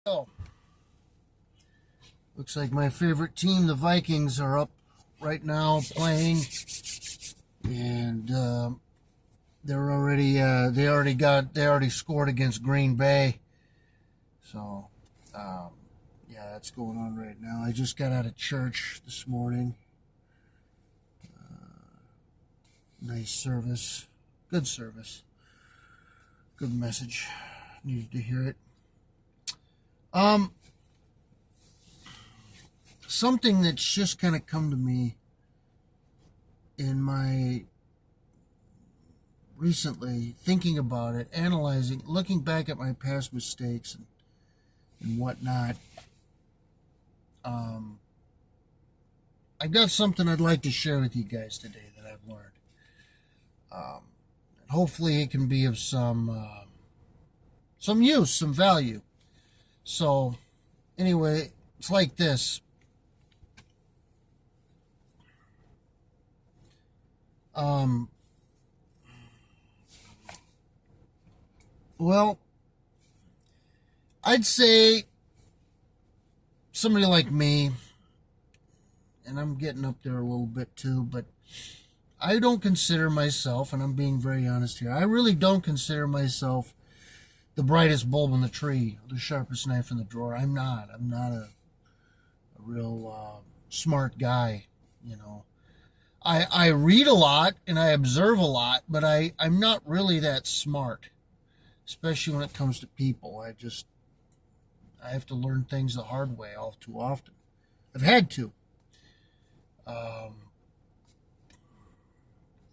So, looks like my favorite team, the Vikings, are up right now playing, and they already scored against Green Bay. So, yeah, that's going on right now. I just got out of church this morning. Nice service, good service, good message. Needed to hear it. Something that's just kind of come to me in my recently thinking about it, analyzing, looking back at my past mistakes and whatnot. I got something I'd like to share with you guys today that I've learned. Hopefully, it can be of some use, some value. So, anyway, it's like this. Well, I'd say somebody like me, and I'm getting up there a little bit too, but I don't consider myself, and I'm being very honest here, I really don't consider myself the brightest bulb in the tree, the sharpest knife in the drawer. I'm not. I'm not a real smart guy, you know. I read a lot and I observe a lot, but I'm not really that smart, especially when it comes to people. I have to learn things the hard way all too often. I've had to.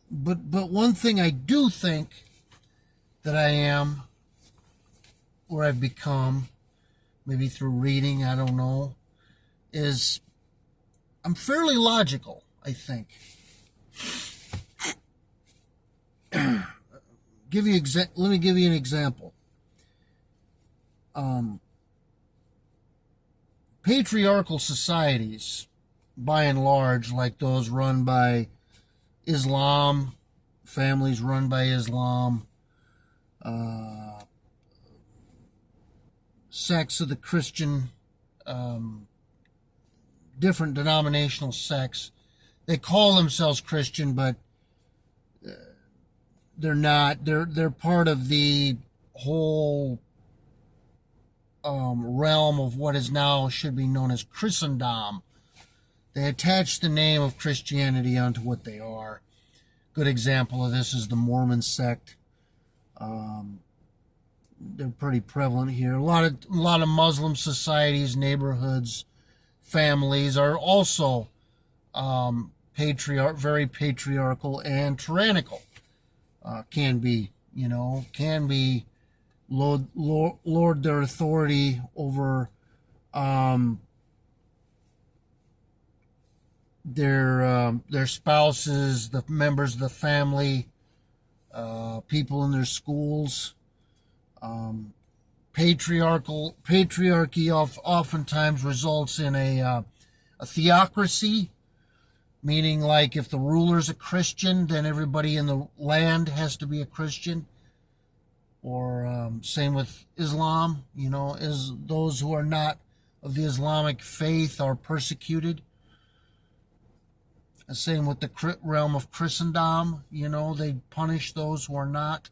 But one thing I do think that I am, or I've become, maybe through reading, I don't know, is I'm fairly logical, I think. Let me give you an example. Patriarchal societies, by and large, like those run by Islam, families run by Islam, sects of the Christian, different denominational sects. They call themselves Christian, but they're not. They're part of the whole realm of what is now should be known as Christendom. They attach the name of Christianity onto what they are. Good example of this is the Mormon sect. They're pretty prevalent here. A lot of Muslim societies, neighborhoods, families are also very patriarchal and tyrannical. Can be lord their authority over their spouses, the members of the family, people in their schools. Patriarchy oftentimes results in a theocracy, meaning like if the ruler's a Christian, then everybody in the land has to be a Christian. Or same with Islam, is those who are not of the Islamic faith are persecuted. And same with the realm of Christendom, they punish those who are not.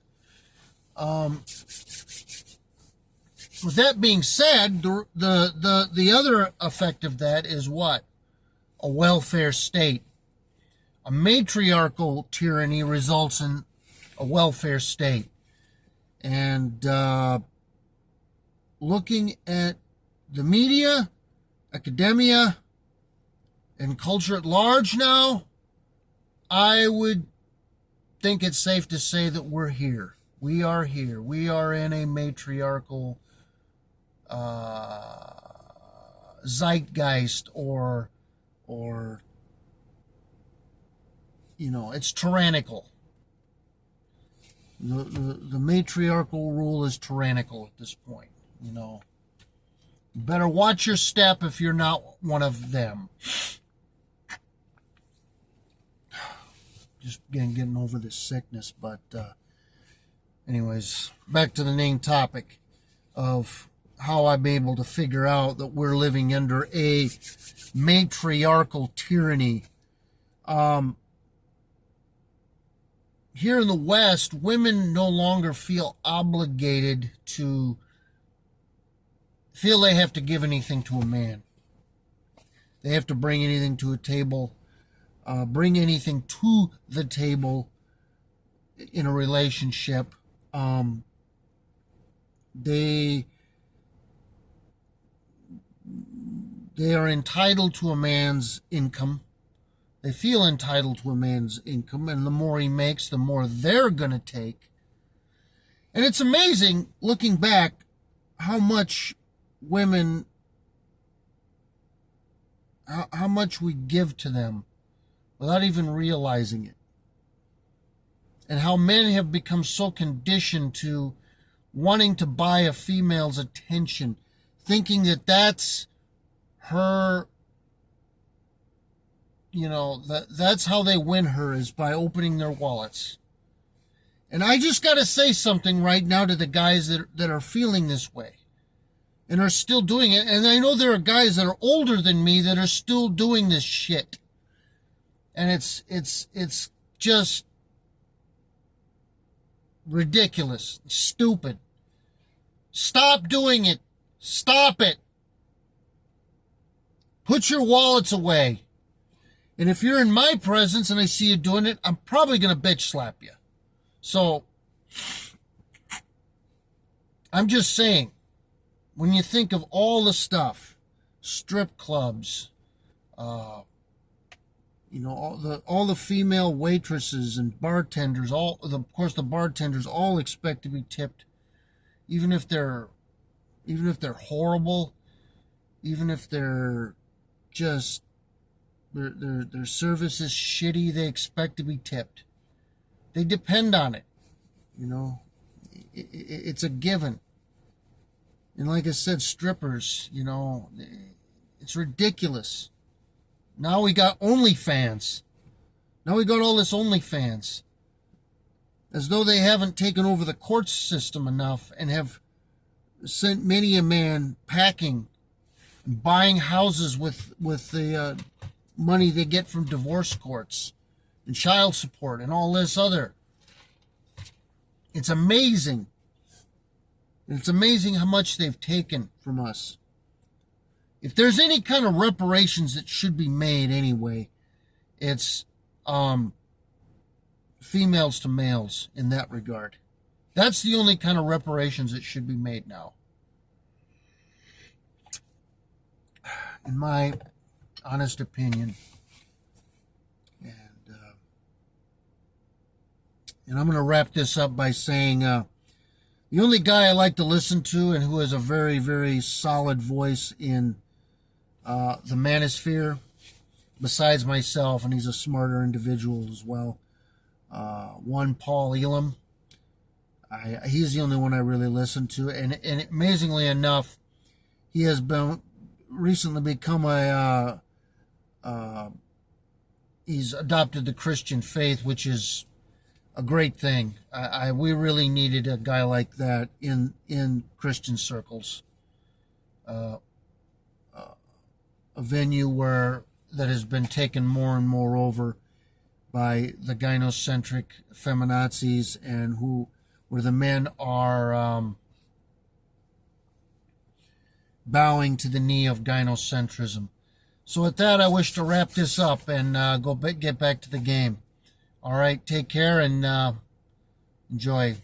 With that being said, the other effect of that is what? A welfare state. A matriarchal tyranny results in a welfare state. And looking at the media, academia, and culture at large now, I would think it's safe to say that we're here. We are here. We are in a matriarchal zeitgeist, or it's tyrannical. The matriarchal rule is tyrannical at this point. You better watch your step if you're not one of them. Just getting over this sickness, but anyways, back to the main topic of how I'm able to figure out that we're living under a matriarchal tyranny. Here in the West, women no longer feel obligated to feel they have to give anything to a man. They have to bring anything to a table, bring anything to the table in a relationship. They are entitled to a man's income. They feel entitled to a man's income, and the more he makes, the more they're going to take. And it's amazing, looking back, how much women, how much we give to them without even realizing it. And how men have become so conditioned to wanting to buy a female's attention, thinking that that's her, that's how they win her, is by opening their wallets. And I just got to say something right now to the guys that are feeling this way and are still doing it. And I know there are guys that are older than me that are still doing this shit. And it's just ridiculous, stupid. Stop doing it. Stop it. Put your wallets away. And if you're in my presence and I see you doing it, I'm probably going to bitch slap you. So, I'm just saying, when you think of all the stuff, strip clubs, all the female waitresses and bartenders, of course the bartenders all expect to be tipped, even if they're horrible, even if they're just their service is shitty, they expect to be tipped. They depend on it. It's a given. And like I said, strippers, it's ridiculous. Now we got OnlyFans. Now we got all this OnlyFans. As though they haven't taken over the court system enough and have sent many a man packing and buying houses with the money they get from divorce courts and child support and all this other. It's amazing. It's amazing how much they've taken from us. If there's any kind of reparations that should be made anyway, it's females to males in that regard. That's the only kind of reparations that should be made now. In my honest opinion. And I'm going to wrap this up by saying the only guy I like to listen to and who has a very, very solid voice in the manosphere, besides myself, and he's a smarter individual as well, one Paul Elam. He's the only one I really listen to. And amazingly enough, he has recently become he's adopted the Christian faith, which is a great thing. We really needed a guy like that in Christian circles. A venue that has been taken more and more over by the gynocentric feminazis, and where the men are bowing to the knee of gynocentrism. So with that, I wish to wrap this up and get back to the game. All right, take care and enjoy.